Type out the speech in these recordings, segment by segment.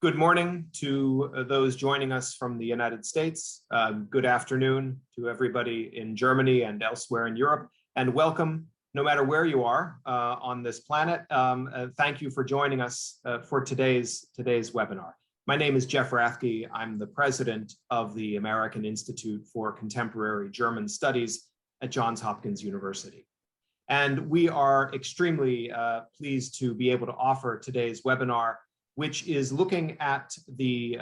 Good morning to those joining us from the United States. Good afternoon to everybody in Germany and elsewhere in Europe, and welcome no matter where you are on this planet. Thank you for joining us for today's webinar. My name is Jeff Rathke. I'm the president of the American Institute for Contemporary German Studies at Johns Hopkins University. And we are extremely pleased to be able to offer today's webinar, which is looking at the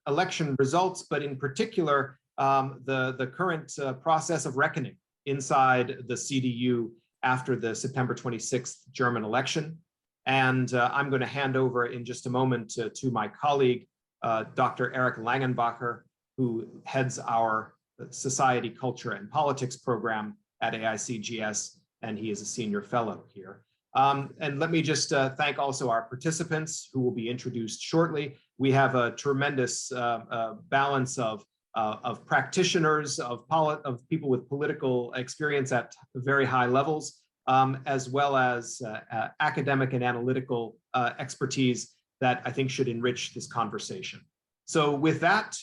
election results, but in particular, the current process of reckoning inside the CDU after the September 26th German election. And I'm going to hand over in just a moment to my colleague, Dr. Eric Langenbacher, who heads our Society, Culture, and Politics program at AICGS, and he is a senior fellow here. And let me just thank also our participants who will be introduced shortly. We have a tremendous balance of practitioners, of people with political experience at very high levels, as well as academic and analytical expertise that I think should enrich this conversation. So with that,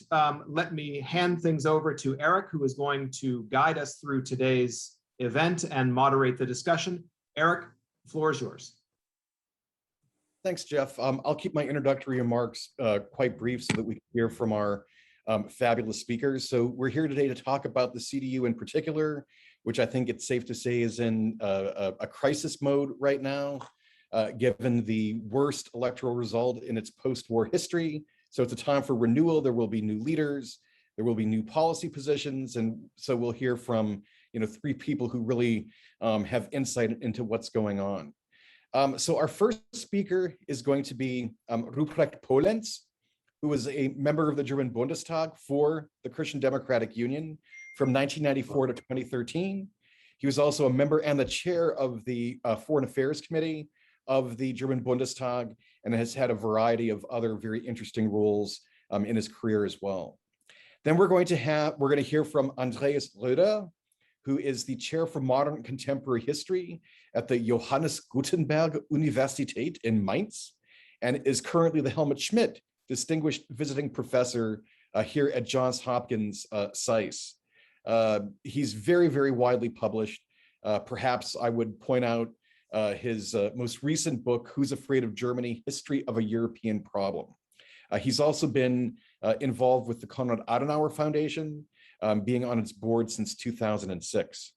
let me hand things over to Eric, who is going to guide us through today's event and moderate the discussion. Eric, the floor is yours. Thanks, Jeff. I'll keep my introductory remarks quite brief so that we can hear from our fabulous speakers. So we're here today to talk about the CDU in particular, which I think it's safe to say is in a crisis mode right now, given the worst electoral result in its post-war history. So it's a time for renewal. There will be new leaders, there will be new policy positions, and so we'll hear from three people who really have insight into what's going on. So our first speaker is going to be Ruprecht Polenz, who was a member of the German Bundestag for the Christian Democratic Union from 1994 to 2013. He was also a member and the chair of the Foreign Affairs Committee of the German Bundestag, and has had a variety of other very interesting roles in his career as well. Then we're going to hear from Andreas Rödder, who is the chair for modern and contemporary history at the Johannes Gutenberg Universität in Mainz, and is currently the Helmut Schmidt Distinguished Visiting Professor here at Johns Hopkins SAIS. He's very, very widely published. Perhaps I would point out his most recent book, Who's Afraid of Germany? History of a European Problem. He's also been involved with the Konrad Adenauer Foundation, being on its board since 2006.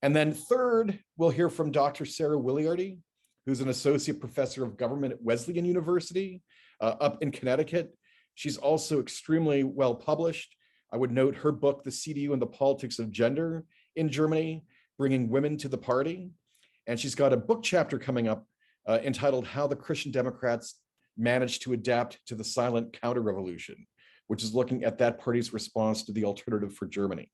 And then third, we'll hear from Dr. Sarah Wiliarty, who's an associate professor of government at Wesleyan University up in Connecticut. She's also extremely well published. I would note her book, The CDU and the Politics of Gender in Germany, Bringing Women to the Party. And she's got a book chapter coming up entitled How the Christian Democrats Managed to Adapt to the Silent Counter-Revolution, which is looking at that party's response to the alternative for Germany.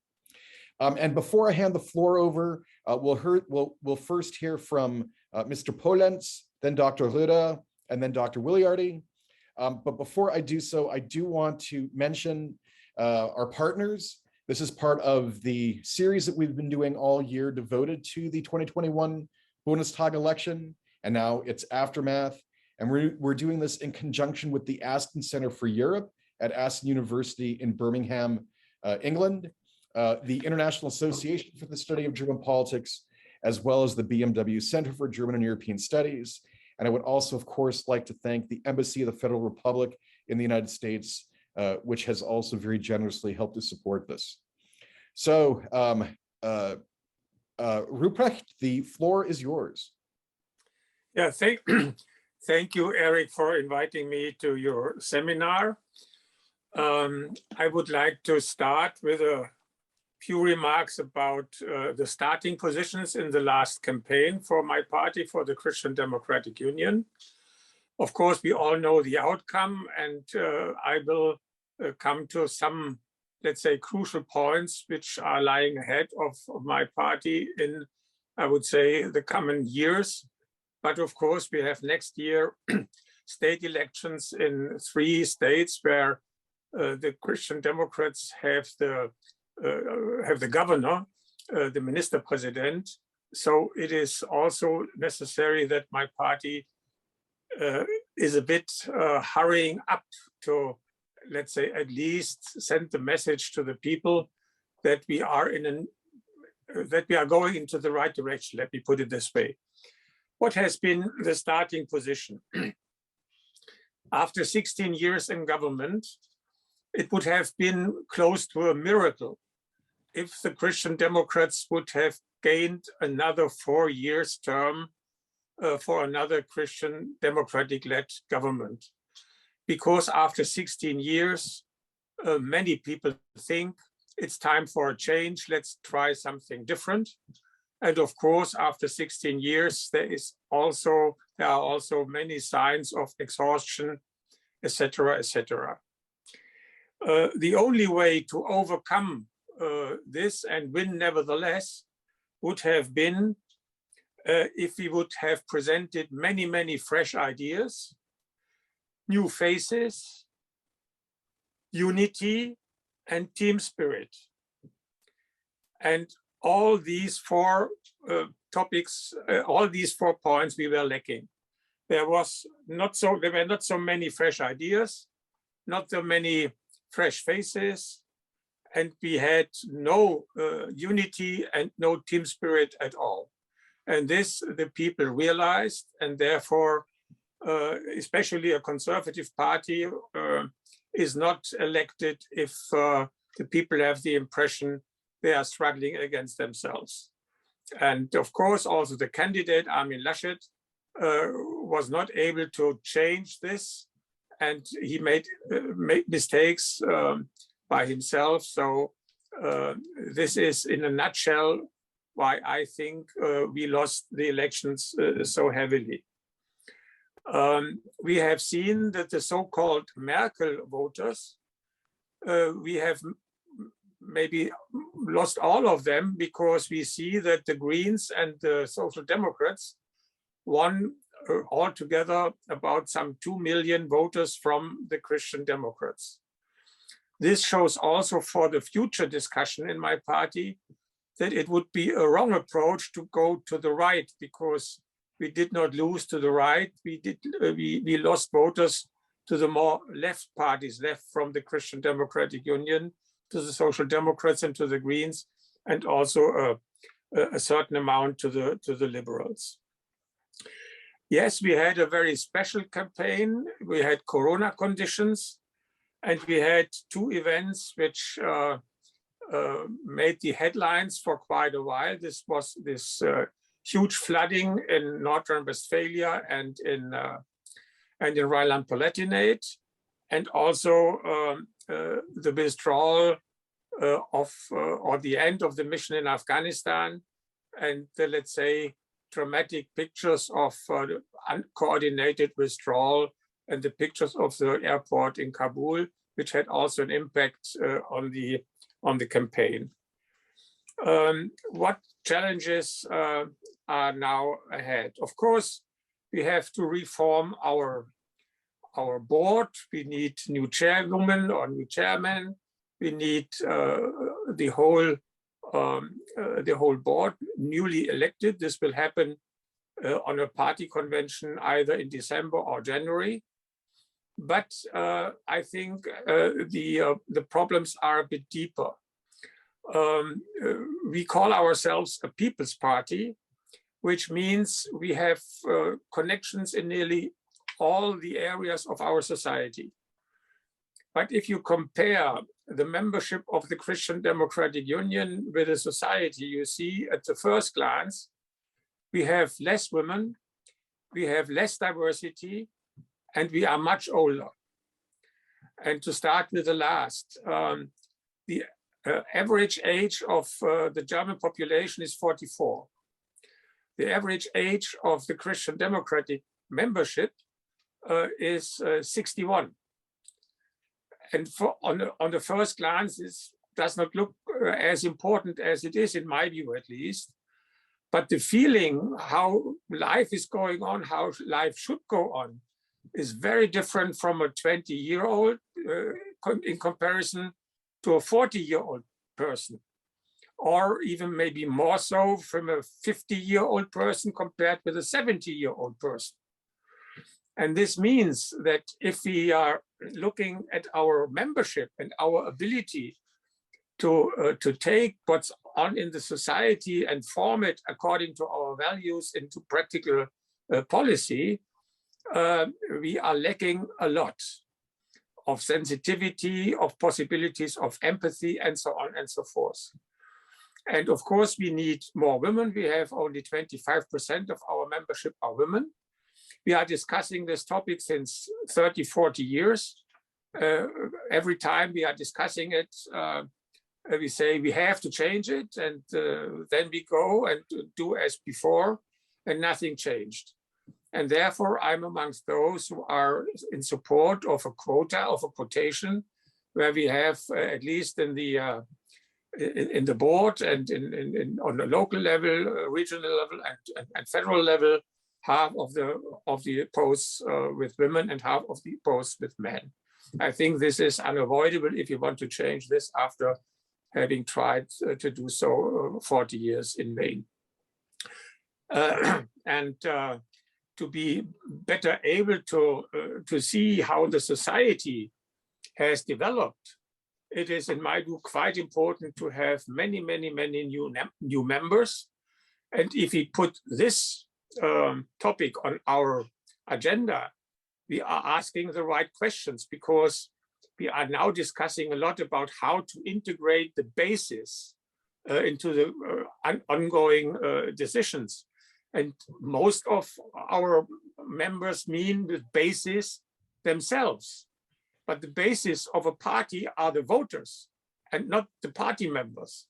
And before I hand the floor over, we'll first hear from Mr. Polenz, then Dr. Rödder, and then Dr. Wiliarty. But before I do so, I do want to mention our partners. This is part of the series that we've been doing all year devoted to the 2021 Bundestag election, and now its aftermath. And we're doing this in conjunction with the Aston Center for Europe at Aston University in Birmingham, England, the International Association for the Study of German Politics, as well as the BMW Center for German and European Studies. And I would also, of course, like to thank the Embassy of the Federal Republic in the United States, which has also very generously helped to support this. So, Ruprecht, the floor is yours. Yeah, thank you, Eric, for inviting me to your seminar. I would like to start with a few remarks about the starting positions in the last campaign for my party, for the Christian Democratic Union. Of course, we all know the outcome, and I will come to some, let's say, crucial points which are lying ahead of my party in, I would say, the coming years. But of course, we have next year state elections in 3 states where the Christian Democrats have the governor, the minister president. So it is also necessary that my party is a bit hurrying up to, let's say, at least send the message to the people that we are that we are going into the right direction. Let me put it this way. What has been the starting position? After 16 years in government, it would have been close to a miracle if the Christian Democrats would have gained another 4 years term for another Christian Democratic-led government. Because after 16 years, many people think it's time for a change, let's try something different. And of course, after 16 years, there are also many signs of exhaustion, etc., etc. The only way to overcome this and win nevertheless would have been if we would have presented many, many fresh ideas, new faces, unity, and team spirit. And all these four topics, all these 4 points we were lacking. There were not so many fresh ideas, not so many fresh faces, and we had no unity and no team spirit at all. And this the people realized, and therefore, especially a conservative party is not elected if the people have the impression they are struggling against themselves. And of course, also the candidate, Armin Laschet, was not able to change this, and he made mistakes by himself. So this is, in a nutshell, why I think we lost the elections so heavily. We have seen that the so-called Merkel voters, we have maybe lost all of them, because we see that the Greens and the Social Democrats won altogether about some 2 million voters from the Christian Democrats. This shows also for the future discussion in my party that it would be a wrong approach to go to the right, because we did not lose to the right. We lost voters to the more left parties, left from the Christian Democratic Union, to the Social Democrats and to the Greens, and also a certain amount to the Liberals. Yes, we had a very special campaign. We had Corona conditions, and we had 2 events which made the headlines for quite a while. This was this huge flooding in Northern Westphalia and in Rhineland-Palatinate, and also the withdrawal or the end of the mission in Afghanistan, and the, let's say, dramatic pictures of uncoordinated withdrawal, and the pictures of the airport in Kabul, which had also an impact on the campaign. What challenges are now ahead? Of course, we have to reform our board. We need new chairwomen or new chairmen. We need the whole board newly elected. This will happen on a party convention either in December or January. But I think the problems are a bit deeper. We call ourselves a people's party, which means we have connections in nearly all the areas of our society. But if you compare the membership of the Christian Democratic Union with the society, you see at the first glance, we have less women, we have less diversity, and we are much older. And to start with the last, the average age of the German population is 44. The average age of the Christian Democratic membership is 61. And on the first glance, this does not look as important as it is, in my view at least. But the feeling how life is going on, how life should go on, is very different from a 20-year-old in comparison to a 40-year-old person, or even maybe more so from a 50-year-old person compared with a 70-year-old person. And this means that if we are looking at our membership and our ability to take what's on in the society and form it according to our values into practical policy, we are lacking a lot of sensitivity, of possibilities of empathy, and so on and so forth. And of course, we need more women. We have only 25% of our membership are women. We are discussing this topic since 30, 40 years. Every time we are discussing it, we say we have to change it, and then we go and do as before, and nothing changed. And therefore, I'm amongst those who are in support of a quota, of a quotation, where we have at least in the board and on the local level, regional level, and federal level, half of the posts with women and half of the posts with men. I think this is unavoidable if you want to change this after having tried to do so 40 years in vain. To be better able to see how the society has developed, it is, in my view, quite important to have many new members. And if we put this topic on our agenda, we are asking the right questions, because we are now discussing a lot about how to integrate the basis into the ongoing decisions. And most of our members mean the basis themselves. But the basis of a party are the voters and not the party members.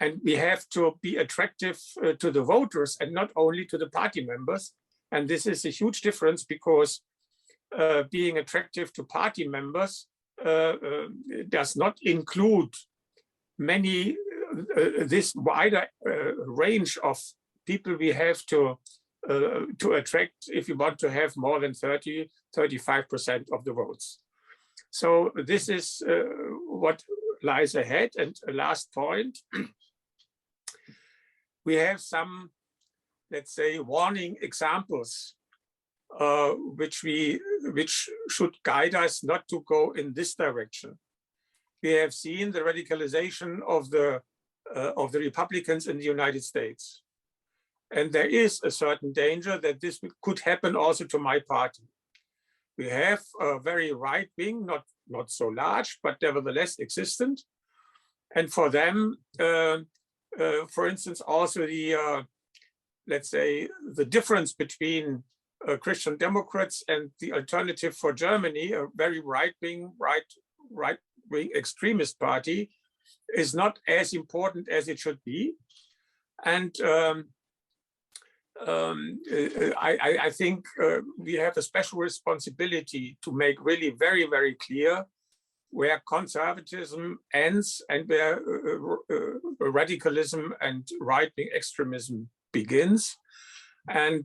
And we have to be attractive to the voters and not only to the party members. And this is a huge difference, because being attractive to party members does not include this wider range of people we have to attract if you want to have more than 35% of the votes. So this is what lies ahead. And a last point, we have some, let's say, warning examples which should guide us not to go in this direction. We have seen the radicalization of the Republicans in the United States. And there is a certain danger that this could happen also to my party. We have a very right wing, not so large, but nevertheless existent. And for them, for instance, also let's say, the difference between Christian Democrats and the Alternative for Germany, a very right-wing extremist party, is not as important as it should be. And I think we have a special responsibility to make really very clear where conservatism ends and where radicalism and right-wing extremism begins. And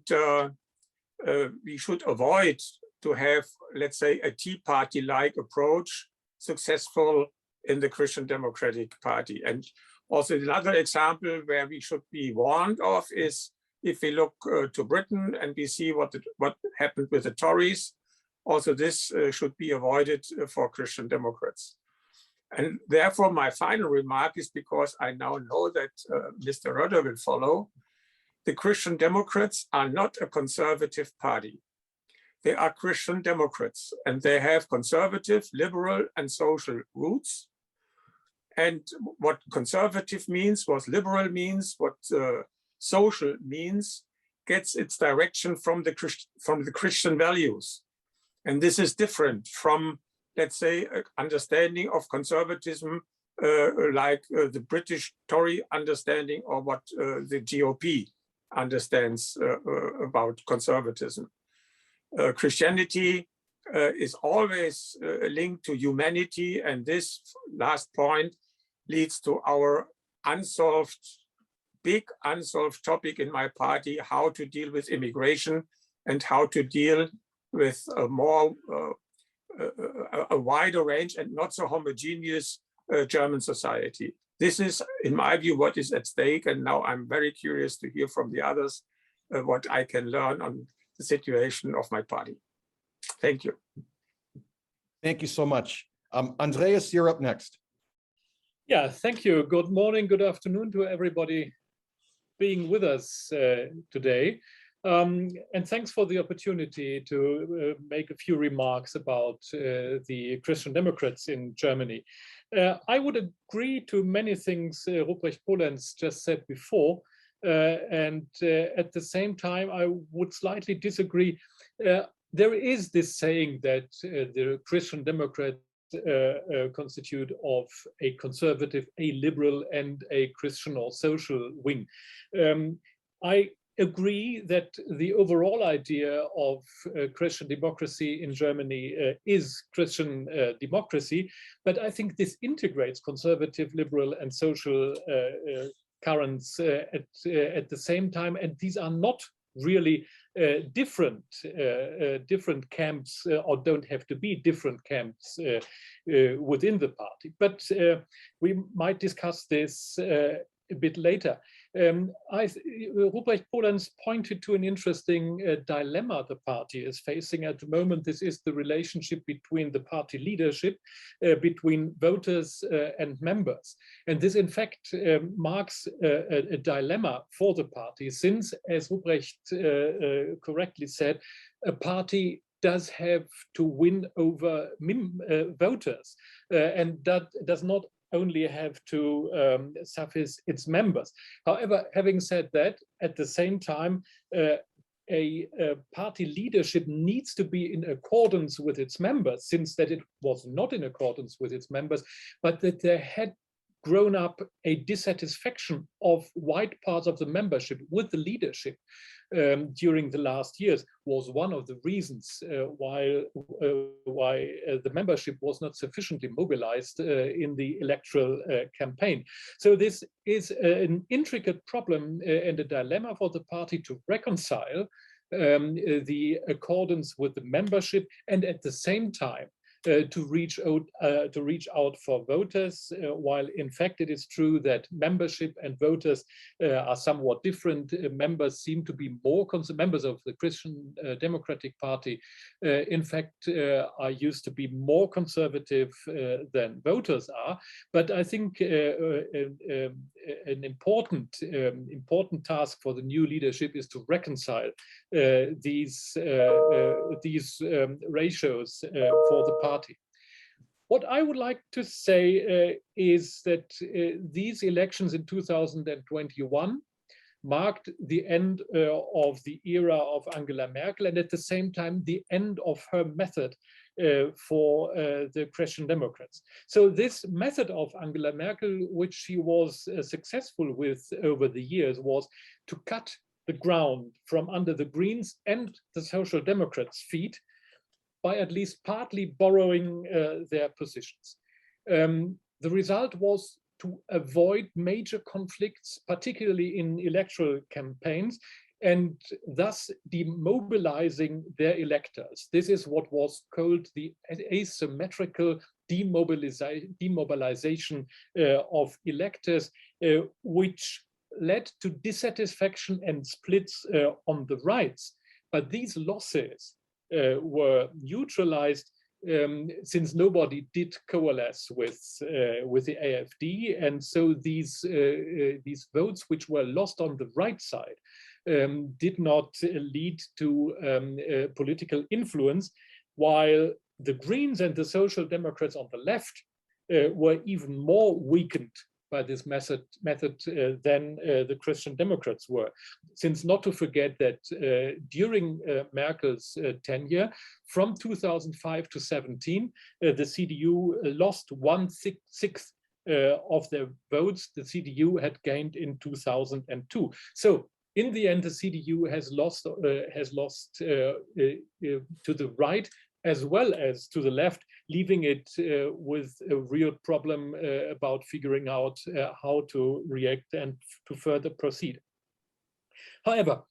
we should avoid to have, let's say, a Tea Party-like approach successful in the Christian Democratic Party. And also another example where we should be warned of is if we look to Britain and we see what happened with the Tories. Also, this should be avoided for Christian Democrats. And therefore, my final remark is, because I now know that Mr. Rödder will follow, the Christian Democrats are not a conservative party. They are Christian Democrats, and they have conservative, liberal, and social roots. And what conservative means, what liberal means, what social means, gets its direction from the Christian values. And this is different from, let's say, understanding of conservatism like the British Tory understanding, or what the GOP understands about conservatism. Christianity is always linked to humanity, and this last point leads to our big unsolved topic in my party: how to deal with immigration and how to deal with a wider range and not so homogeneous German society. This is, in my view, what is at stake. And now I'm very curious to hear from the others what I can learn on the situation of my party. Thank you. Thank you so much. Andreas, you're up next. Yeah, thank you. Good morning, good afternoon to everybody being with us today. And thanks for the opportunity to make a few remarks about the Christian Democrats in Germany. I would agree to many things Ruprecht Polenz just said before, and at the same time, I would slightly disagree. There is this saying that the Christian Democrats constitute of a conservative, a liberal, and a Christian or social wing. I agree that the overall idea of Christian democracy in Germany is Christian democracy, but I think this integrates conservative, liberal, and social currents at the same time, and these are not really different camps, or don't have to be different camps within the party. But we might discuss this a bit later. Ruprecht Polenz pointed to an interesting dilemma the party is facing at the moment. This is the relationship between the party leadership, between voters and members. And this, in fact, marks a dilemma for the party, since, as Ruprecht correctly said, a party does have to win over voters, and that does not only have to suffice its members. However, having said that, at the same time, a party leadership needs to be in accordance with its members, since that it was not in accordance with its members, but that there had grown up a dissatisfaction of wide parts of the membership with the leadership during the last years was one of the reasons why the membership was not sufficiently mobilized in the electoral campaign. So this is an intricate problem and a dilemma for the party to reconcile the accordance with the membership, and at the same time to reach out for voters, while in fact it is true that membership and voters are somewhat different. Members seem to be more members of the Christian Democratic Party, in fact, are used to be more conservative than voters are. But I think an important task for the new leadership is to reconcile these ratios for the party. What I would like to say is that these elections in 2021 marked the end of the era of Angela Merkel, and at the same time the end of her method for the Christian Democrats. So this method of Angela Merkel, which she was successful with over the years, was to cut the ground from under the Greens and the Social Democrats' feet by at least partly borrowing their positions. The result was to avoid major conflicts, particularly in electoral campaigns, and thus demobilizing their electors. This is what was called the asymmetrical demobilization of electors, which led to dissatisfaction and splits on the rights. But these losses were neutralized since nobody did coalesce with the AfD, and so these votes which were lost on the right side did not lead to political influence, while the Greens and the Social Democrats on the left were even more weakened by this method than the Christian Democrats were. Since not to forget that during Merkel's tenure, from 2005 to 17, the CDU lost 1/6 of their votes the CDU had gained in 2002. So in the end, the CDU has lost to the right as well as to the left, leaving it with a real problem about figuring out how to react and to further proceed. However,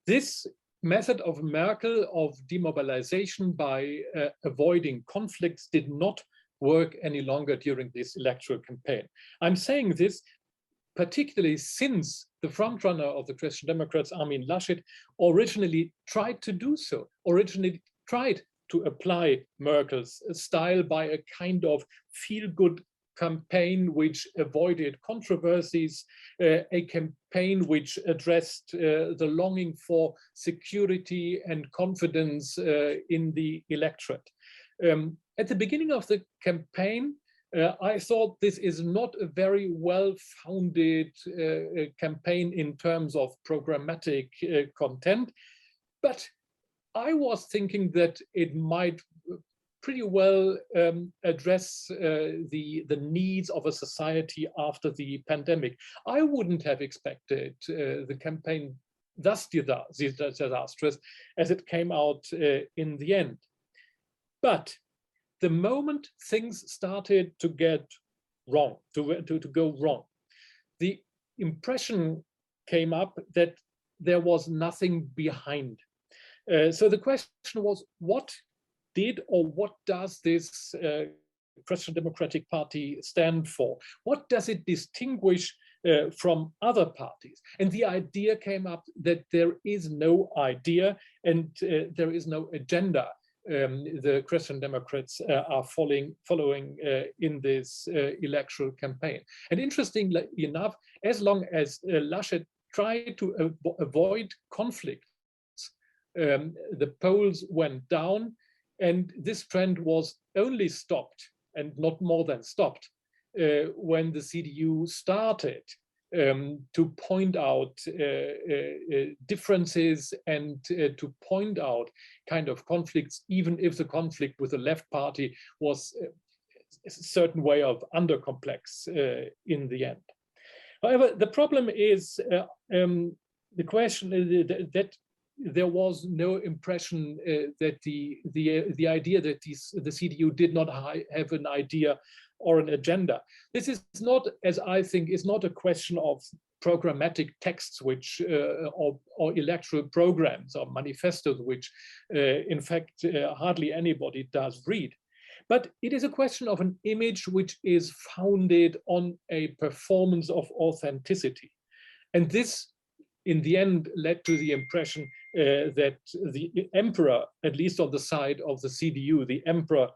this method of Merkel of demobilization by avoiding conflicts did not work any longer during this electoral campaign. I'm saying this particularly since the frontrunner of the Christian Democrats, Armin Laschet, originally tried to do so, originally tried to apply Merkel's style by a kind of feel-good campaign which avoided controversies, a campaign which addressed the longing for security and confidence in the electorate. At the beginning of the campaign, I thought this is not a very well-founded campaign in terms of programmatic content, but I was thinking that it might pretty well address the needs of a society after the pandemic. I wouldn't have expected the campaign thus disastrous as it came out in the end. But the moment things started to get wrong, to go wrong, the impression came up that there was nothing behind. So the question was, what did or what does this Christian Democratic Party stand for? What does it distinguish from other parties? And the idea came up that there is no idea and there is no agenda the Christian Democrats are following in this electoral campaign. And interestingly enough, as long as Laschet tried to avoid conflict, the polls went down, and this trend was only stopped, and not more than stopped, when the CDU started to point out differences and to point out kind of conflicts, even if the conflict with the left party was a certain way of undercomplex in the end. However, the problem is the question that there was no impression that the idea that the CDU did not have an idea or an agenda. This is not, as I think, is not a question of programmatic texts which or electoral programs or manifestos which in fact hardly anybody does read. But it is a question of an image which is founded on a performance of authenticity. And this, in the end, led to the impression that the emperor, at least on the side of the CDU, the emperor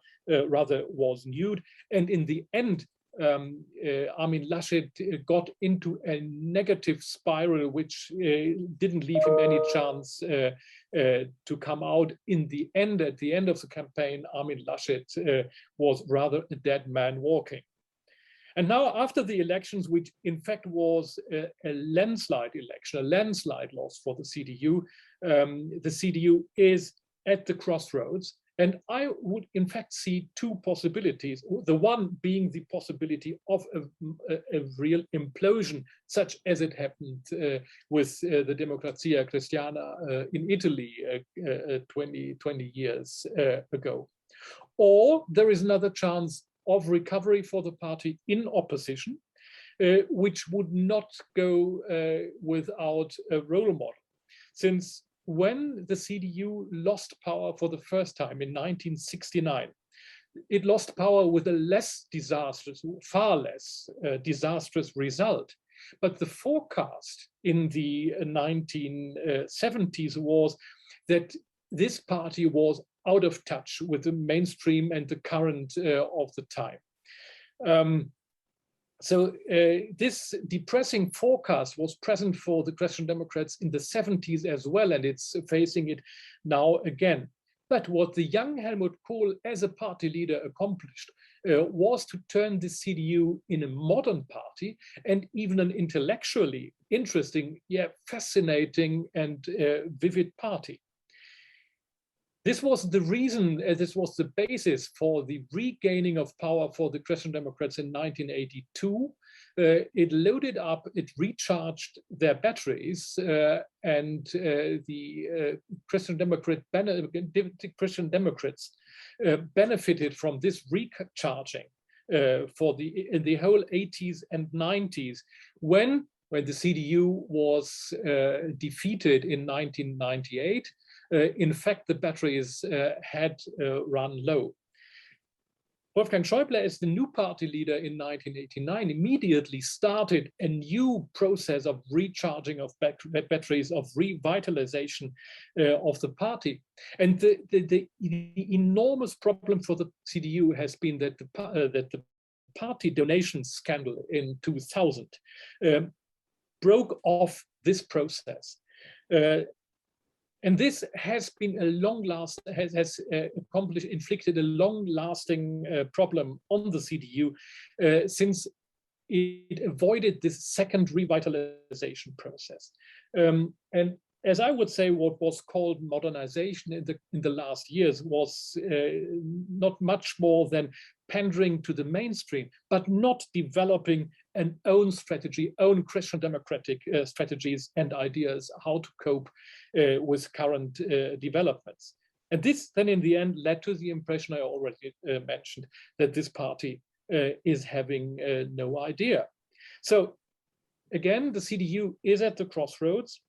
rather was nude. And in the end, Armin Laschet got into a negative spiral, which didn't leave him any chance to come out. In the end, at the end of the campaign, Armin Laschet was rather a dead man walking. And now, after the elections, which in fact was a landslide election, a landslide loss for the CDU is at the crossroads. And I would in fact see two possibilities, the one being the possibility of a real implosion, such as it happened with the Democrazia Cristiana in Italy 20 years ago. Or there is another chance of recovery for the party in opposition, which would not go without a role model. Since when the CDU lost power for the first time in 1969, it lost power with a less disastrous, far less disastrous result. But the forecast in the 1970s was that this party was out of touch with the mainstream and the current of the time. So this depressing forecast was present for the Christian Democrats in the 70s as well, and it's facing it now again. But what the young Helmut Kohl as a party leader accomplished was to turn the CDU in a modern party and even an intellectually interesting, yet fascinating and vivid party. This was the reason, this was the basis for the regaining of power for the Christian Democrats in 1982. It loaded up, it recharged their batteries, and the Christian Democrats benefited from this recharging in the whole 80s and 90s, when the CDU was defeated in 1998. In fact, the batteries had run low. Wolfgang Schäuble, as the new party leader in 1989, immediately started a new process of recharging of batteries, of revitalization of the party. And the enormous problem for the CDU has been that the party donation scandal in 2000 broke off this process. And this has been a inflicted a long-lasting problem on the CDU since it avoided this second revitalization process. And as I would say, what was called modernization in the last years was not much more than pandering to the mainstream, but not developing an own strategy, own Christian democratic strategies and ideas how to cope with current developments. And this then in the end led to the impression I already mentioned, that this party is having no idea. So again, the CDU is at the crossroads.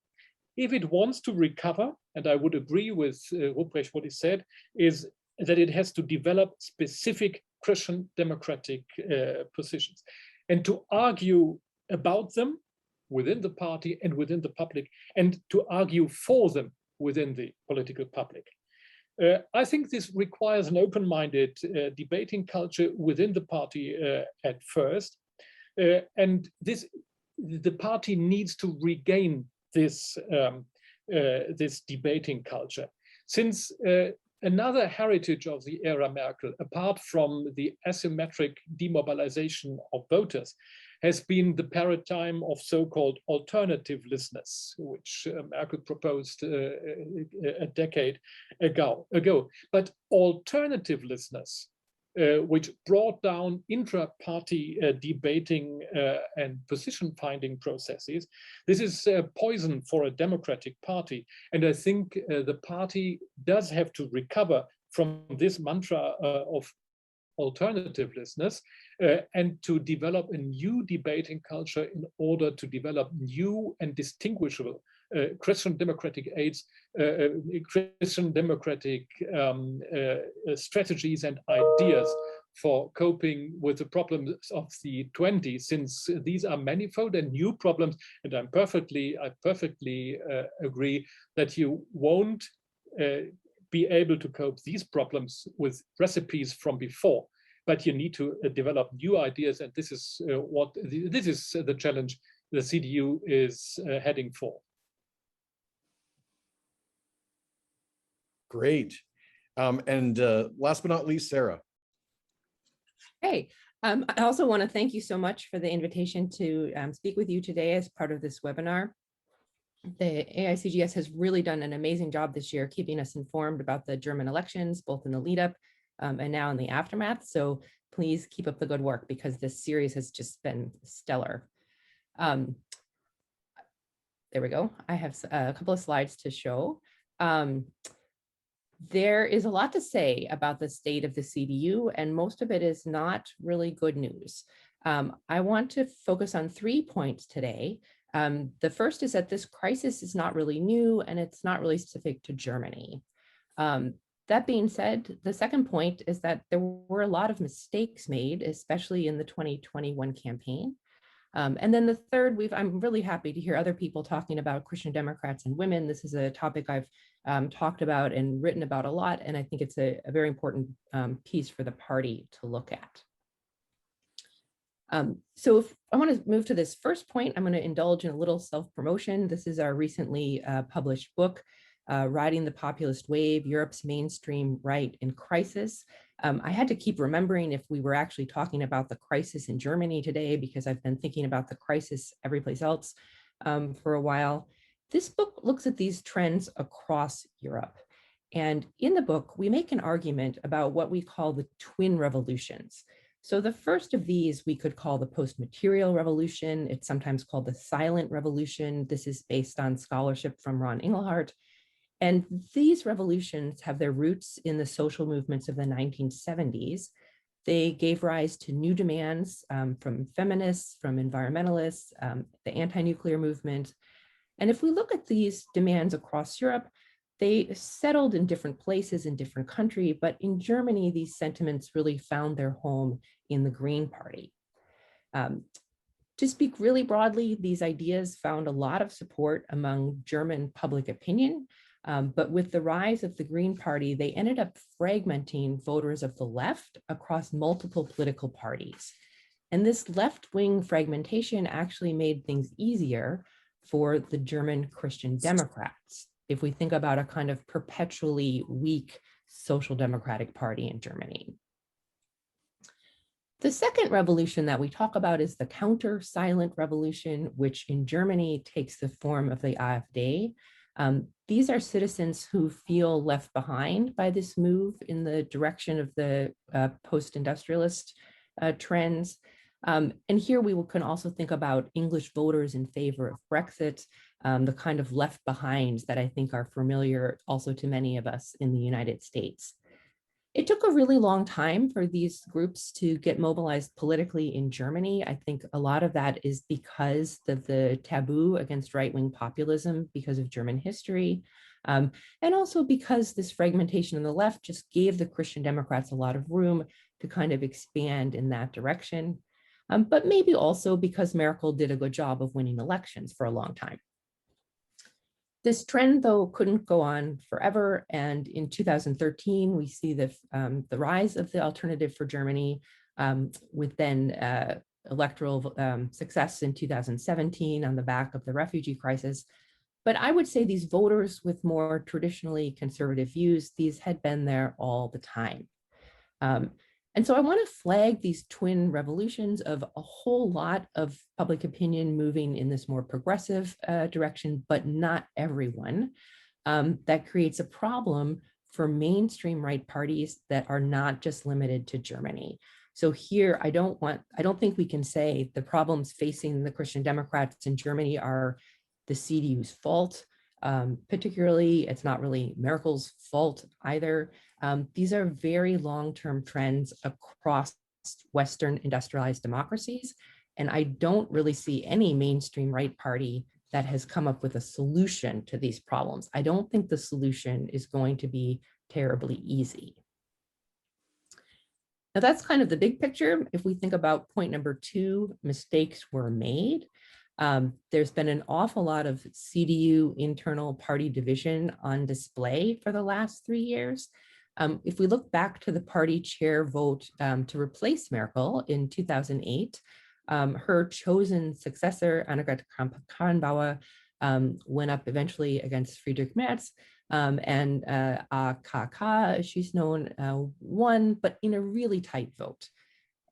If it wants to recover, and I would agree with Ruprecht what he said, is that it has to develop specific Christian democratic positions and to argue about them within the party and within the public, and to argue for them within the political public. I think this requires an open-minded debating culture within the party at first, and the party needs to regain this debating culture. Since another heritage of the era Merkel, apart from the asymmetric demobilization of voters, has been the paradigm of so-called alternativelessness, which Merkel proposed a decade ago. But alternativelessness, which brought down intra-party debating and position-finding processes, this is poison for a democratic party. And I think the party does have to recover from this mantra of alternativelessness and to develop a new debating culture in order to develop new and distinguishable Christian democratic aids, Christian democratic strategies and ideas for coping with the problems of the 20s, since these are manifold and new problems. And I perfectly agree that you won't be able to cope these problems with recipes from before, but you need to develop new ideas, and this is the challenge the CDU is heading for. Great. And last but not least, Sarah. Hey, I also want to thank you so much for the invitation to speak with you today as part of this webinar. The AICGS has really done an amazing job this year keeping us informed about the German elections, both in the lead up and now in the aftermath. So please keep up the good work, because this series has just been stellar. There we go. I have a couple of slides to show. There is a lot to say about the state of the CDU, and most of it is not really good news. I want to focus on 3 points today. The first is that this crisis is not really new, and it's not really specific to Germany. That being said, the second point is that there were a lot of mistakes made, especially in the 2021 campaign. And then the third, I'm really happy to hear other people talking about Christian Democrats and women. This is a topic I've talked about and written about a lot, and I think it's a very important piece for the party to look at. So if I want to move to this first point, I'm going to indulge in a little self-promotion. This is our recently published book, Riding the Populist Wave, Europe's Mainstream Right in Crisis. I had to keep remembering if we were actually talking about the crisis in Germany today, because I've been thinking about the crisis every place else for a while. This book looks at these trends across Europe. And in the book, we make an argument about what we call the twin revolutions. So the first of these we could call the post-material revolution. It's sometimes called the silent revolution. This is based on scholarship from Ron Inglehart. And these revolutions have their roots in the social movements of the 1970s. They gave rise to new demands from feminists, from environmentalists, the anti-nuclear movement. And if we look at these demands across Europe, They settled in different places in different countries, but in Germany, these sentiments really found their home in the Green Party. To speak really broadly, these ideas found a lot of support among German public opinion, but with the rise of the Green Party, they ended up fragmenting voters of the left across multiple political parties. And this left-wing fragmentation actually made things easier for the German Christian Democrats, if we think about a kind of perpetually weak social democratic party in Germany. The second revolution that we talk about is the CounterSilent Revolution, which in Germany takes the form of the AfD. These are citizens who feel left behind by this move in the direction of the post-industrialist trends. And here we can also think about English voters in favor of Brexit, the kind of left behinds that I think are familiar also to many of us in the United States. It took a really long time for these groups to get mobilized politically in Germany. I think a lot of that is because of the taboo against right-wing populism because of German history, and also because this fragmentation on the left just gave the Christian Democrats a lot of room to kind of expand in that direction, but maybe also because Merkel did a good job of winning elections for a long time. This trend, though, couldn't go on forever. And in 2013, we see the rise of the Alternative for Germany, with then electoral success in 2017 on the back of the refugee crisis. But I would say these voters with more traditionally conservative views, these had been there all the time. And so I want to flag these twin revolutions of a whole lot of public opinion moving in this more progressive direction, but not everyone. That creates a problem for mainstream right parties that are not just limited to Germany. So here, I don't think we can say the problems facing the Christian Democrats in Germany are the CDU's fault. Particularly, it's not really Merkel's fault either. These are very long-term trends across Western industrialized democracies. And I don't really see any mainstream right party that has come up with a solution to these problems. I don't think the solution is going to be terribly easy. Now that's kind of the big picture. If we think about point number 2, mistakes were made. There's been an awful lot of CDU internal party division on display for the last 3 years. If we look back to the party chair vote to replace Merkel in 2008, her chosen successor, Annegret Kramp-Karrenbauer, went up eventually against Friedrich Merz, and AKK, as she's known, won, but in a really tight vote.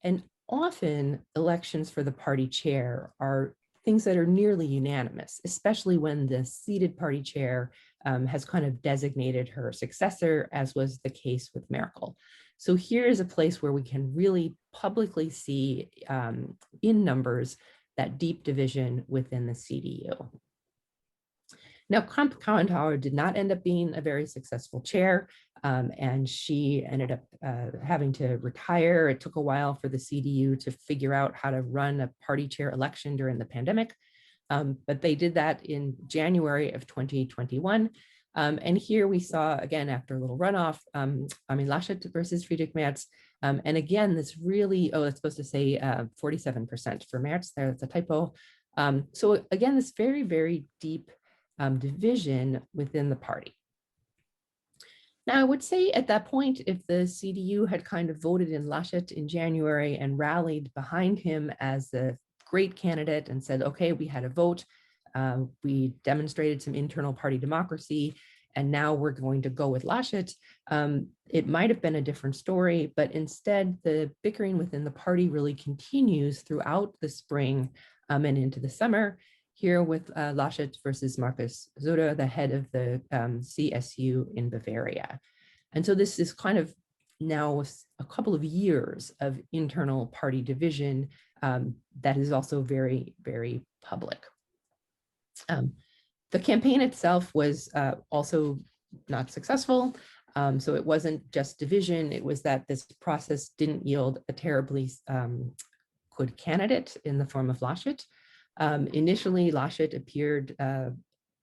And often elections for the party chair are things that are nearly unanimous, especially when the seated party chair has kind of designated her successor, as was the case with Merkel. So here is a place where we can really publicly see in numbers that deep division within the CDU. Now, Kramp-Karrenbauer did not end up being a very successful chair, and she ended up having to retire. It took a while for the CDU to figure out how to run a party chair election during the pandemic, but they did that in January of 2021. And here we saw, again, after a little runoff, Armin Laschet versus Friedrich Merz. And again, this really, it's supposed to say 47% for Merz, there, that's a typo. So again, this very, very deep division within the party. Now, I would say at that point, if the CDU had kind of voted in Laschet in January and rallied behind him as the great candidate and said, okay, we had a vote, we demonstrated some internal party democracy, and now we're going to go with Laschet, it might have been a different story, but instead the bickering within the party really continues throughout the spring and into the summer, here with Laschet versus Markus Söder, the head of the CSU in Bavaria. And so this is kind of now a couple of years of internal party division that is also very, very public. The campaign itself was also not successful. So it wasn't just division, it was that this process didn't yield a terribly good candidate in the form of Laschet. Initially, Laschet appeared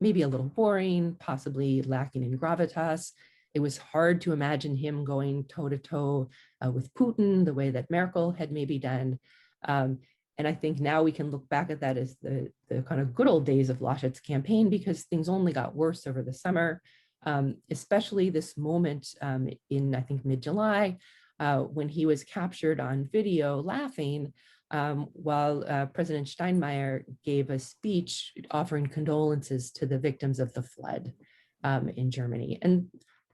maybe a little boring, possibly lacking in gravitas. It was hard to imagine him going toe-to-toe with Putin the way that Merkel had maybe done. And I think now we can look back at that as the kind of good old days of Laschet's campaign, because things only got worse over the summer, especially this moment in, I think, mid-July, when he was captured on video laughing while President Steinmeier gave a speech offering condolences to the victims of the flood in Germany. And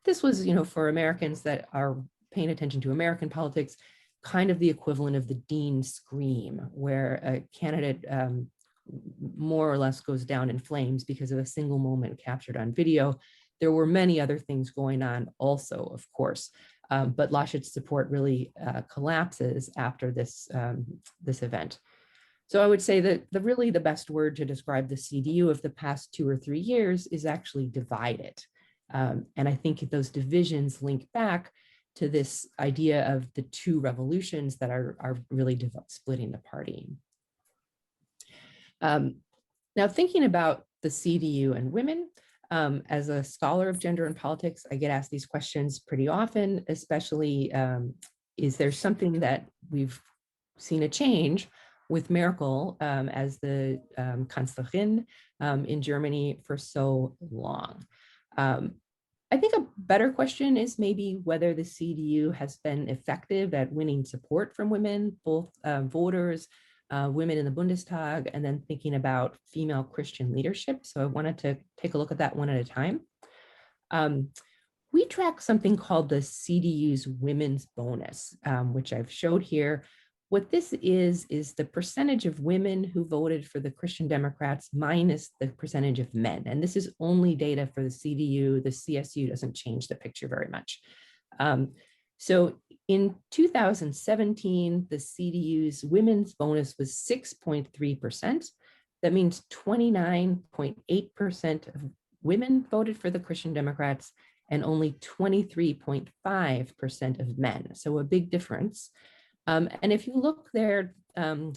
this was, for Americans that are paying attention to American politics, kind of the equivalent of the Dean scream, where a candidate more or less goes down in flames because of a single moment captured on video. There were many other things going on also, of course, but Laschet's support really collapses after this, this event. So I would say that really the best word to describe the CDU of the past 2 or 3 years is actually divided. And I think those divisions link back to this idea of the 2 revolutions that are really splitting the party. Now, thinking about the CDU and women, as a scholar of gender and politics, I get asked these questions pretty often, especially, is there something that we've seen a change with Merkel as the Kanzlerin in Germany for so long? I think a better question is maybe whether the CDU has been effective at winning support from women, both voters, women in the Bundestag, and then thinking about female Christian leadership. So I wanted to take a look at that one at a time. We track something called the CDU's Women's Bonus, which I've showed here. What this is the percentage of women who voted for the Christian Democrats minus the percentage of men. And this is only data for the CDU. The CSU doesn't change the picture very much. So in 2017, the CDU's women's bonus was 6.3%. That means 29.8% of women voted for the Christian Democrats and only 23.5% of men. So a big difference. And if you look there to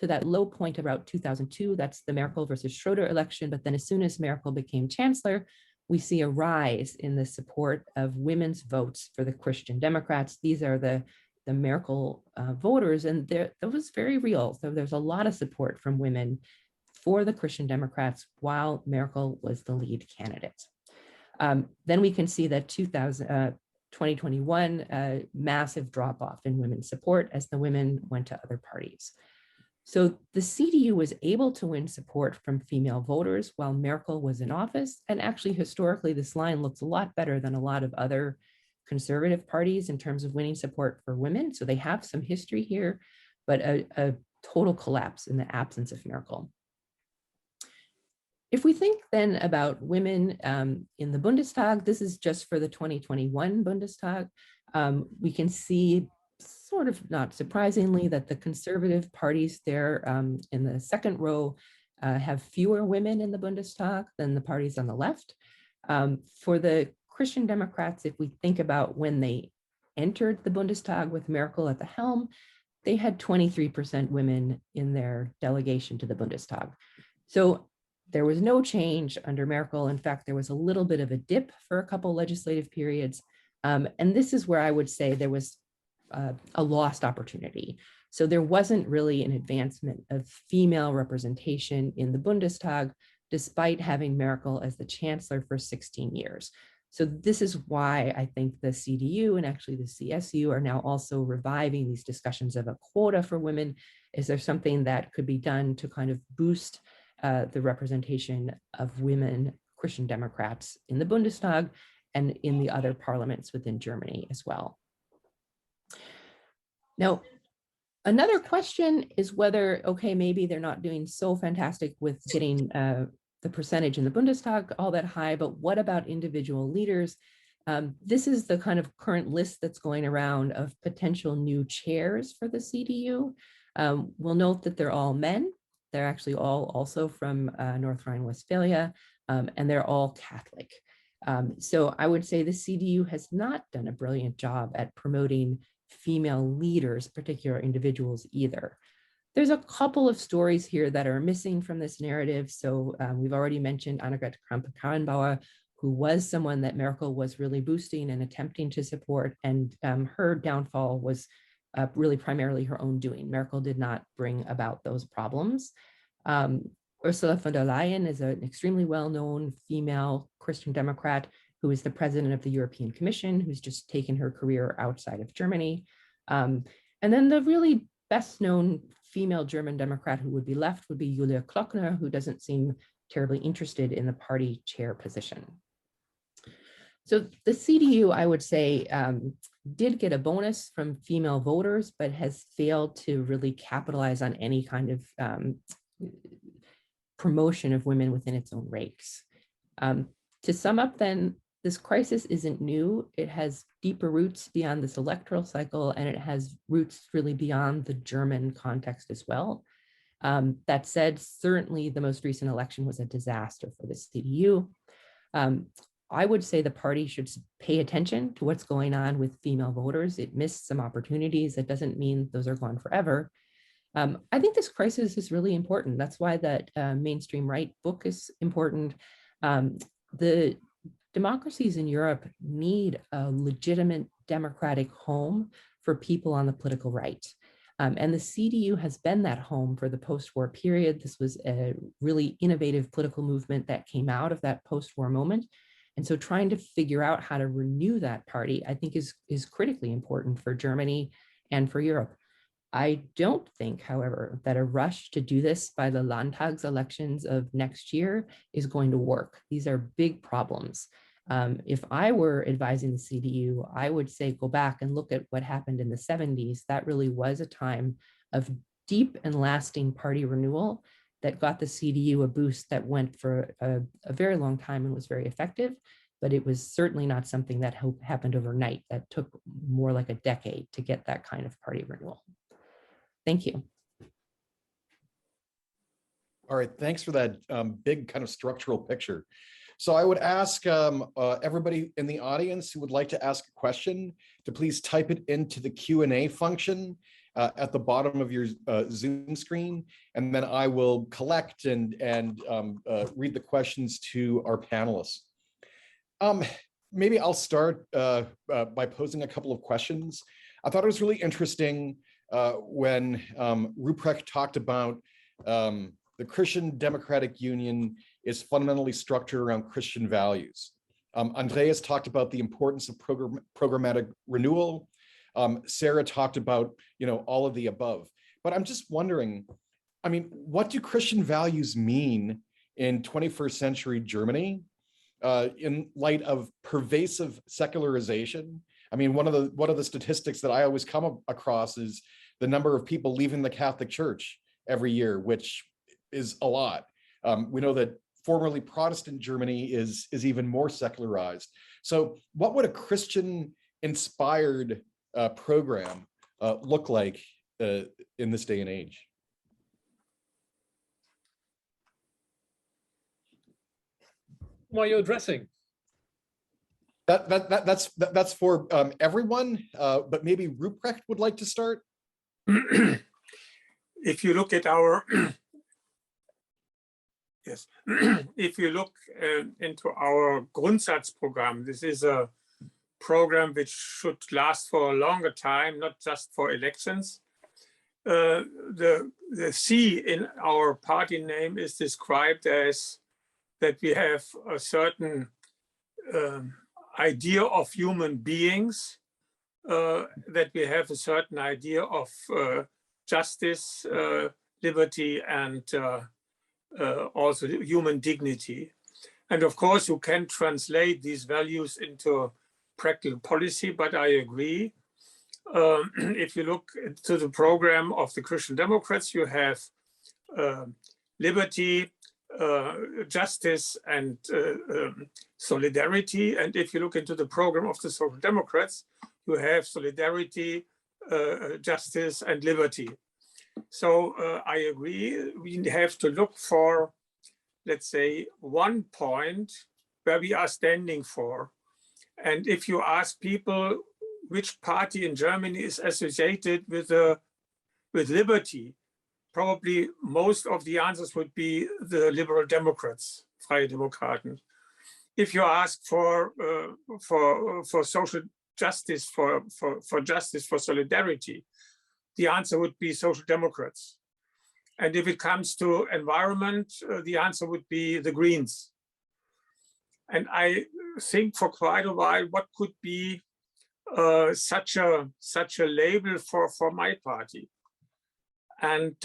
that low point about 2002, that's the Merkel versus Schröder election. But then as soon as Merkel became chancellor, we see a rise in the support of women's votes for the Christian Democrats. These are the Merkel voters, and that was very real. So there's a lot of support from women for the Christian Democrats while Merkel was the lead candidate. Then we can see that 2021, massive drop off in women's support as the women went to other parties. So the CDU was able to win support from female voters while Merkel was in office. And actually, historically, this line looks a lot better than a lot of other conservative parties in terms of winning support for women. So they have some history here, but a total collapse in the absence of Merkel. If we think then about women in the Bundestag, this is just for the 2021 Bundestag, we can see, sort of not surprisingly, that the conservative parties there in the second row have fewer women in the Bundestag than the parties on the left. For the Christian Democrats, if we think about when they entered the Bundestag with Merkel at the helm, they had 23% women in their delegation to the Bundestag. So there was no change under Merkel. In fact, there was a little bit of a dip for a couple legislative periods. And this is where I would say there was a lost opportunity. So there wasn't really an advancement of female representation in the Bundestag, despite having Merkel as the chancellor for 16 years. So this is why I think the CDU and actually the CSU are now also reviving these discussions of a quota for women. Is there something that could be done to kind of boost the representation of women Christian Democrats in the Bundestag and in the other parliaments within Germany as well? Now, another question is whether, okay, maybe they're not doing so fantastic with getting the percentage in the Bundestag all that high, but what about individual leaders? This is the kind of current list that's going around of potential new chairs for the CDU. We'll note that they're all men. They're actually all also from North Rhine-Westphalia, and they're all Catholic. So I would say the CDU has not done a brilliant job at promoting female leaders, particular individuals either. There's a couple of stories here that are missing from this narrative. So we've already mentioned Annegret Kramp-Karrenbauer, who was someone that Merkel was really boosting and attempting to support, and her downfall was really primarily her own doing. Merkel did not bring about those problems. Ursula von der Leyen is an extremely well-known female Christian Democrat who is the president of the European Commission, who's just taken her career outside of Germany. And then the really best-known female German Democrat who would be left would be Julia Klöckner, who doesn't seem terribly interested in the party chair position. So the CDU, I would say, did get a bonus from female voters, but has failed to really capitalize on any kind of promotion of women within its own ranks. To sum up then, this crisis isn't new. It has deeper roots beyond this electoral cycle, and it has roots really beyond the German context as well. That said, certainly the most recent election was a disaster for the CDU. I would say the party should pay attention to what's going on with female voters. It missed some opportunities. That doesn't mean those are gone forever. I think this crisis is really important. That's why that mainstream right book is important. The democracies in Europe need a legitimate democratic home for people on the political right. And the CDU has been that home for the post-war period. This was a really innovative political movement that came out of that post-war moment. And so trying to figure out how to renew that party, I think is critically important for Germany and for Europe. I don't think, however, that a rush to do this by the Landtags elections of next year is going to work. These are big problems. If I were advising the CDU, I would say go back and look at what happened in the 70s. That really was a time of deep and lasting party renewal that got the CDU a boost that went for a very long time and was very effective, but it was certainly not something that happened overnight. That took more like a decade to get that kind of party renewal. Thank you. All right, thanks for that big kind of structural picture. So I would ask everybody in the audience who would like to ask a question to please type it into the Q&A function at the bottom of your Zoom screen, and then I will collect and read the questions to our panelists. Maybe I'll start by posing a couple of questions. I thought it was really interesting when Ruprecht talked about the Christian Democratic Union is fundamentally structured around Christian values. Andreas talked about the importance of programmatic renewal. Sarah talked about, all of the above. But I'm just wondering, what do Christian values mean in 21st century Germany in light of pervasive secularization? One of the statistics that I always come across is the number of people leaving the Catholic Church every year, which is a lot. We know that formerly Protestant Germany is even more secularized. So what would a Christian-inspired program look like in this day and age? Who are you addressing? That's for everyone, but maybe Ruprecht would like to start. If you look at our yes, if you look into our Grundsatzprogramm, this is a program which should last for a longer time, not just for elections. The C in our party name is described as that we have a certain idea of human beings, that we have a certain idea of justice, liberty, and also human dignity. And of course, you can translate these values into practical policy, but I agree. If you look to the program of the Christian Democrats, you have liberty, justice, and solidarity. And if you look into the program of the Social Democrats, you have solidarity, justice, and liberty. So I agree, we have to look for, let's say, one point where we are standing for. And if you ask people which party in Germany is associated with liberty, probably most of the answers would be the Liberal Democrats, Freie Demokraten. If you ask for social justice, for justice, for solidarity, the answer would be Social Democrats. And if it comes to environment, the answer would be the Greens. And I think for quite a while, what could be such a label for my party? And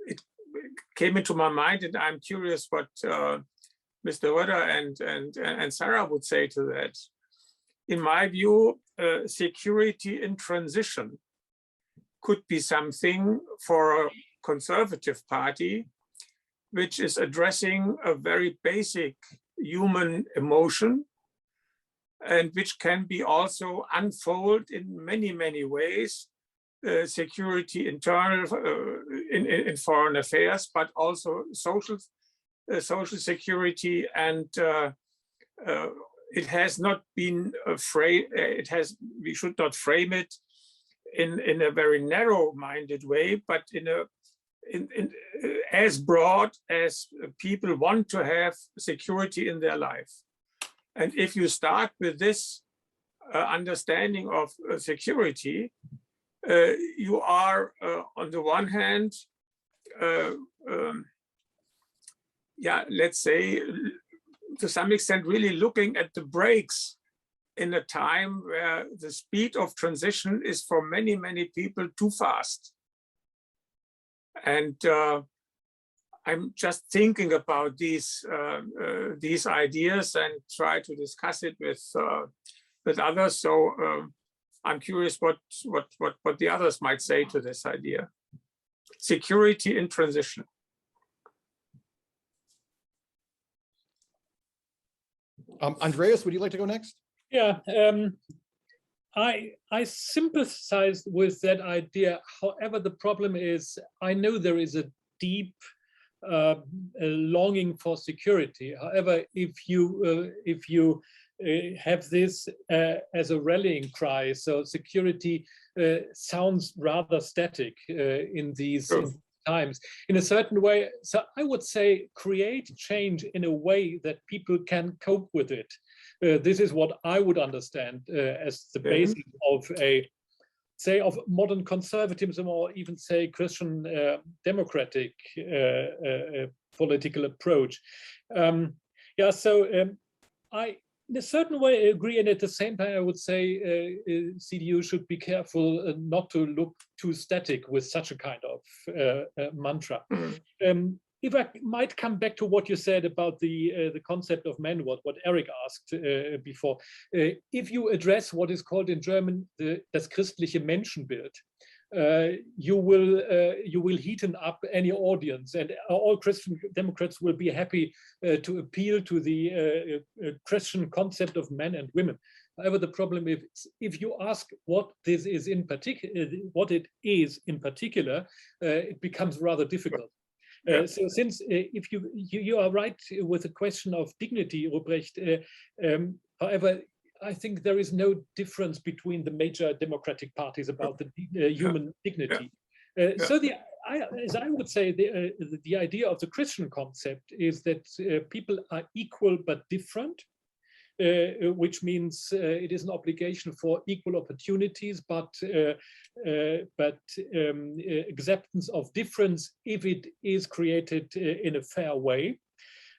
it came into my mind, and I'm curious what Mr. Rödder and Sarah would say to that. In my view, security in transition could be something for a conservative party, which is addressing a very basic human emotion, and which can be also unfolded in many, many ways. Security internal in foreign affairs, but also social security, and it has not been afraid. We should not frame it in a very narrow-minded way, but in as broad as people want to have security in their life. And if you start with this understanding of security, you are on the one hand, let's say, to some extent, really looking at the brakes in a time where the speed of transition is for many, many people too fast. And I'm just thinking about these ideas and try to discuss it with others. So I'm curious what the others might say to this idea. Security in transition. Andreas, would you like to go next? Yeah, I sympathize with that idea. However, the problem is, I know there is a deep longing for security. However, if you have this as a rallying cry, so security sounds rather static in these times. In a certain way, so I would say create change in a way that people can cope with it. This is what I would understand as the basis of of modern conservatism, or even say Christian democratic political approach. I in a certain way agree, and at the same time I would say CDU should be careful not to look too static with such a kind of mantra. If I might come back to what you said about the concept of manhood, what Eric asked before, if you address what is called in German das christliche Menschenbild, you will heaten up any audience, and all Christian Democrats will be happy to appeal to the Christian concept of men and women. However, the problem is, if you ask what this is in particular, it becomes rather difficult. So since if you are right with the question of dignity, Ruprecht, however, I think there is no difference between the major democratic parties about the human dignity. So as I would say, the idea of the Christian concept is that people are equal but different, which means it is an obligation for equal opportunities, but acceptance of difference if it is created in a fair way.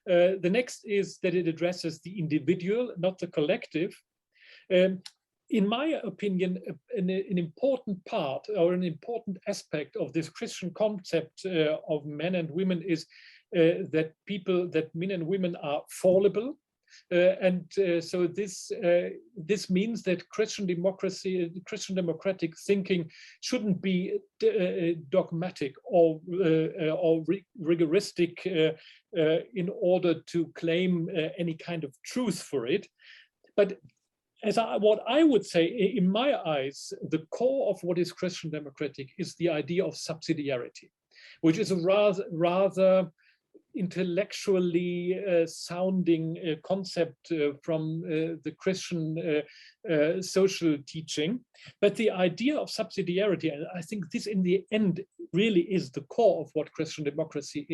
The next is that it addresses the individual, not the collective. In my opinion, an important part or an important aspect of this Christian concept of men and women is that men and women are fallible. So this means that Christian democracy, Christian democratic thinking shouldn't be dogmatic or rigoristic in order to claim any kind of truth for it. But what I would say, in my eyes, the core of what is Christian democratic is the idea of subsidiarity, which is a rather intellectually sounding concept from the Christian social teaching. But the idea of subsidiarity, and I think this in the end really is the core of what Christian democracy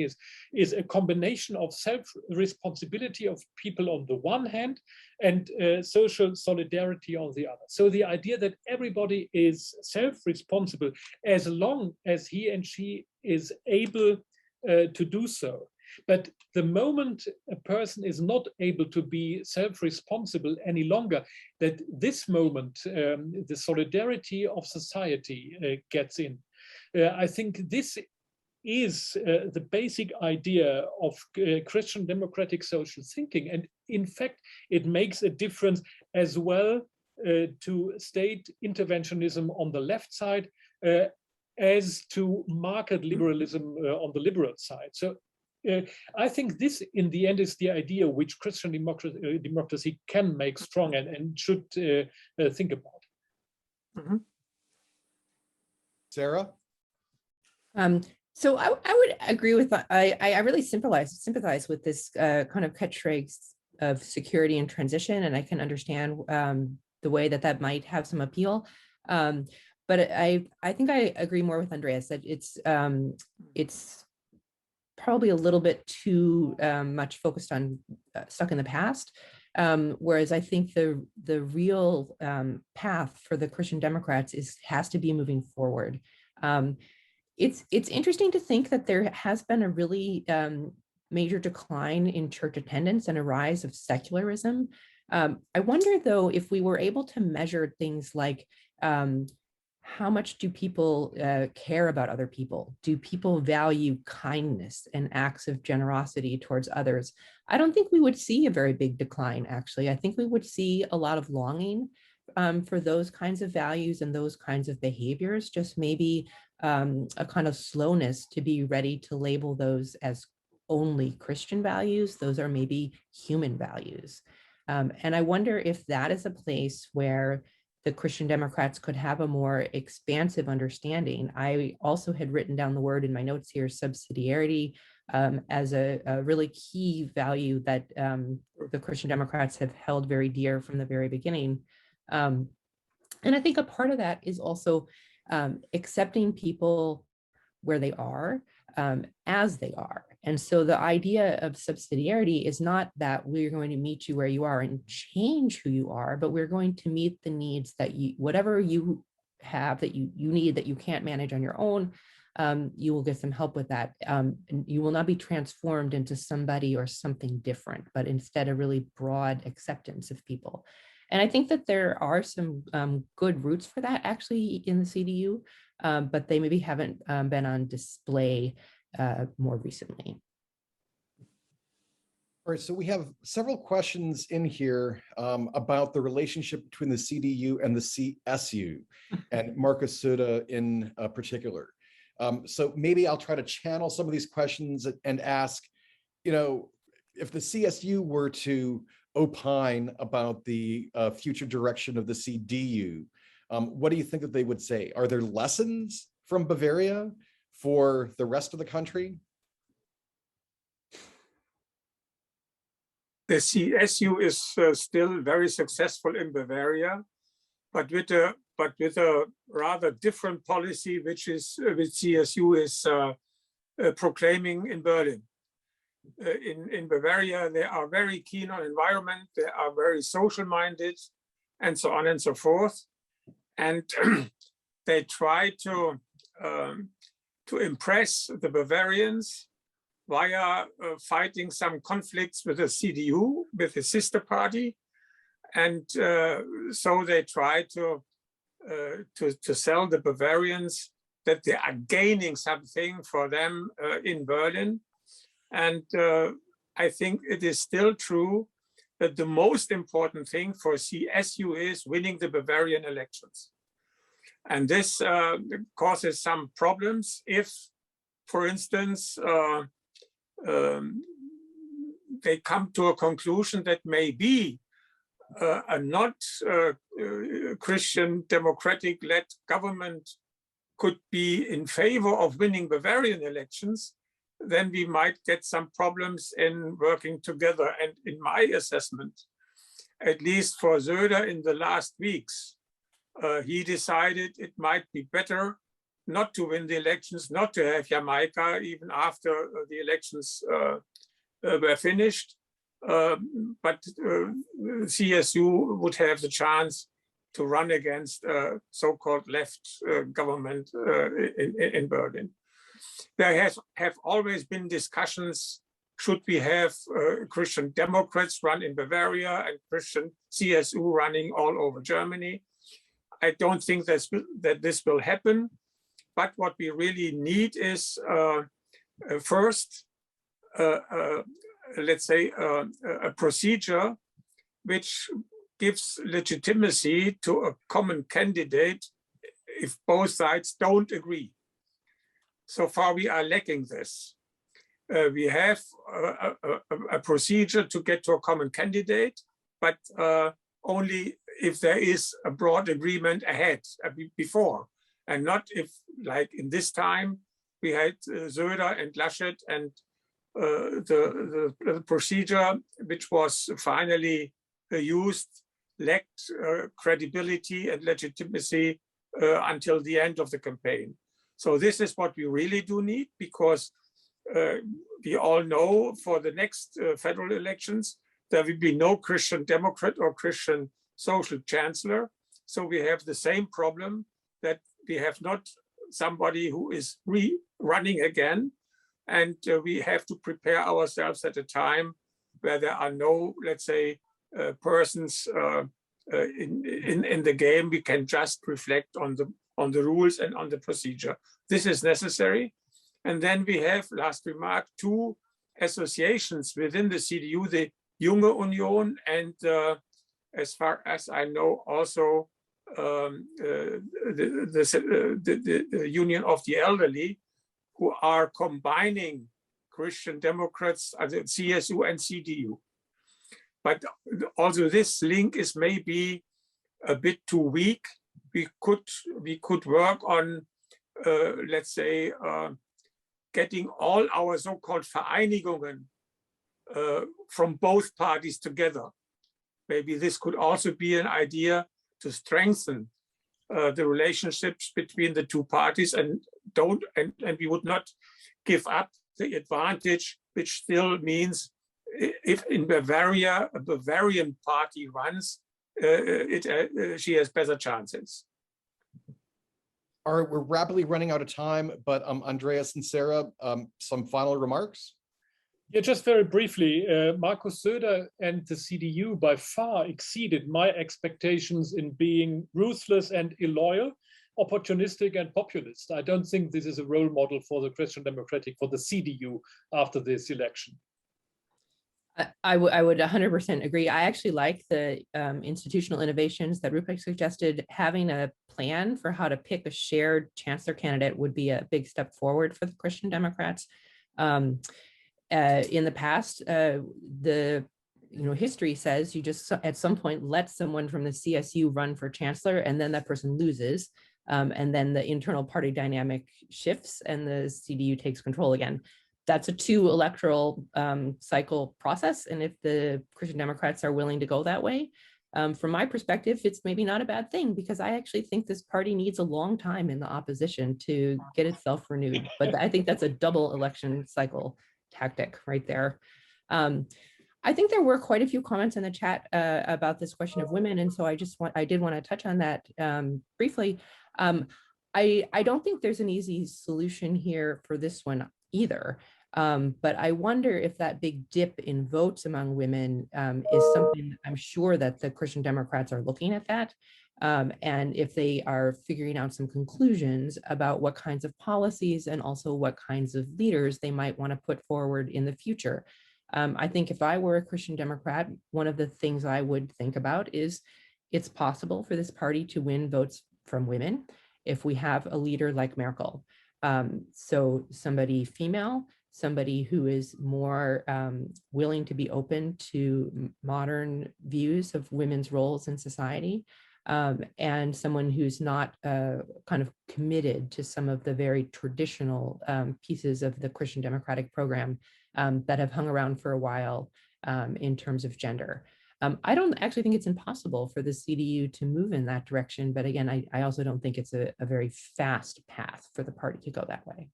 is a combination of self-responsibility of people on the one hand and social solidarity on the other. So the idea that everybody is self-responsible as long as he and she is able to do so. But the moment a person is not able to be self-responsible any longer, that this moment, the solidarity of society gets in. I think this is the basic idea of Christian democratic social thinking. And in fact, it makes a difference as well to state interventionism on the left side as to market liberalism on the liberal side. So I think this, in the end, is the idea which Christian democracy can make strong and should think about. Mm-hmm. Sarah? So I would agree with that. I really sympathize with this kind of catchphrase of security and transition, and I can understand the way that might have some appeal. But I think I agree more with Andreas that it's probably a little bit too much focused on stuck in the past, whereas I think the real path for the Christian Democrats has to be moving forward. It's interesting to think that there has been a really major decline in church attendance and a rise of secularism. I wonder, though, if we were able to measure things like how much do people care about other people? Do people value kindness and acts of generosity towards others? I don't think we would see a very big decline, actually. I think we would see a lot of longing for those kinds of values and those kinds of behaviors, just maybe a kind of slowness to be ready to label those as only Christian values. Those are maybe human values. And I wonder if that is a place where the Christian Democrats could have a more expansive understanding. I also had written down the word in my notes here, subsidiarity, as a really key value that the Christian Democrats have held very dear from the very beginning. And I think a part of that is also accepting people where they are as they are. And so the idea of subsidiarity is not that we're going to meet you where you are and change who you are, but we're going to meet the needs that you, whatever you have that you need that you can't manage on your own, you will get some help with that. And you will not be transformed into somebody or something different, but instead a really broad acceptance of people. And I think that there are some good roots for that actually in the CDU, but they maybe haven't been on display more recently. All right, so we have several questions in here about the relationship between the CDU and the CSU, and Marcus Rödder in particular. So maybe I'll try to channel some of these questions and ask, if the CSU were to opine about the future direction of the CDU, what do you think that they would say? Are there lessons from Bavaria for the rest of the country? The CSU is still very successful in Bavaria, but with a rather different policy, which CSU is proclaiming in Berlin. In Bavaria, they are very keen on environment, they are very social-minded, and so on and so forth. And they try to impress the Bavarians via fighting some conflicts with the CDU, with the sister party. And so they try to sell the Bavarians that they are gaining something for them in Berlin. And I think it is still true that the most important thing for CSU is winning the Bavarian elections. And this causes some problems if, for instance, they come to a conclusion that maybe a not Christian democratic-led government could be in favor of winning Bavarian elections. then we might get some problems in working together. And in my assessment, at least for Rödder in the last weeks, he decided it might be better not to win the elections, not to have Jamaica even after the elections were finished, but CSU would have the chance to run against so-called left government in Berlin. There have always been discussions, should we have Christian Democrats run in Bavaria and Christian CSU running all over Germany? I don't think that this will happen, but what we really need is first, let's say, a procedure which gives legitimacy to a common candidate if both sides don't agree. So far, we are lacking this. We have a procedure to get to a common candidate, but only if there is a broad agreement ahead, before, and not if, like in this time, we had Rödder and Laschet, and the procedure which was finally used lacked credibility and legitimacy until the end of the campaign. So this is what we really do need, because we all know for the next federal elections, there will be no Christian Democrat or Christian social chancellor. So we have the same problem, that we have not somebody who is running again. And we have to prepare ourselves at a time where there are no, let's say, persons in the game. We can just reflect on the rules and on the procedure. This is necessary. And then we have, last remark, two associations within the CDU, the Junge Union and as far as I know, also the Union of the Elderly, who are combining Christian Democrats, CSU and CDU. But also this link is maybe a bit too weak. We could work on, let's say, getting all our so-called Vereinigungen from both parties together. Maybe this could also be an idea to strengthen the relationships between the two parties, and we would not give up the advantage, which still means if in Bavaria a Bavarian party runs, she has better chances. All right, we're rapidly running out of time, but Andreas and Sarah, some final remarks? Yeah, just very briefly, Markus Rödder and the CDU by far exceeded my expectations in being ruthless and illoyal, opportunistic and populist. I don't think this is a role model for the Christian Democratic, for the CDU after this election. I would 100% agree. I actually like the institutional innovations that Ruprecht suggested. Having a plan for how to pick a shared chancellor candidate would be a big step forward for the Christian Democrats. In the past, history says you just at some point let someone from the CSU run for chancellor, and then that person loses, and then the internal party dynamic shifts, and the CDU takes control again. That's a 2 electoral cycle process, and if the Christian Democrats are willing to go that way, from my perspective, it's maybe not a bad thing, because I actually think this party needs a long time in the opposition to get itself renewed. But I think that's a double election cycle tactic right there. I think there were quite a few comments in the chat about this question of women, and so I did want to touch on that briefly. I don't think there's an easy solution here for this one either, but I wonder if that big dip in votes among women is something, I'm sure that the Christian Democrats are looking at that, and if they are figuring out some conclusions about what kinds of policies and also what kinds of leaders they might want to put forward in the future. I think if I were a Christian Democrat, one of the things I would think about is it's possible for this party to win votes from women if we have a leader like Merkel. So somebody female, somebody who is more willing to be open to modern views of women's roles in society, and someone who's not kind of committed to some of the very traditional pieces of the Christian Democratic program that have hung around for a while in terms of gender. I don't actually think it's impossible for the CDU to move in that direction, but again, I also don't think it's a very fast path for the party to go that way.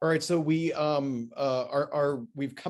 All right, so we've come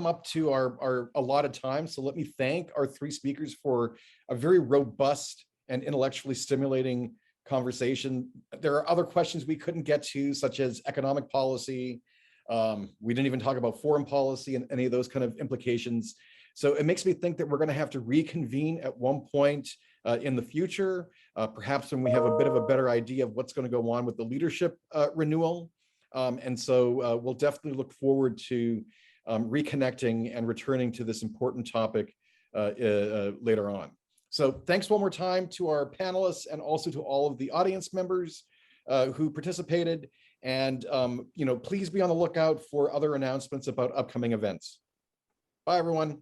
up to our allotted time. So let me thank our three speakers for a very robust and intellectually stimulating conversation. There are other questions we couldn't get to, such as economic policy. We didn't even talk about foreign policy and any of those kind of implications. So it makes me think that we're going to have to reconvene at one point in the future, perhaps when we have a bit of a better idea of what's going to go on with the leadership renewal. And so we'll definitely look forward to reconnecting and returning to this important topic later on. So thanks one more time to our panelists and also to all of the audience members who participated. And please be on the lookout for other announcements about upcoming events. Bye, everyone.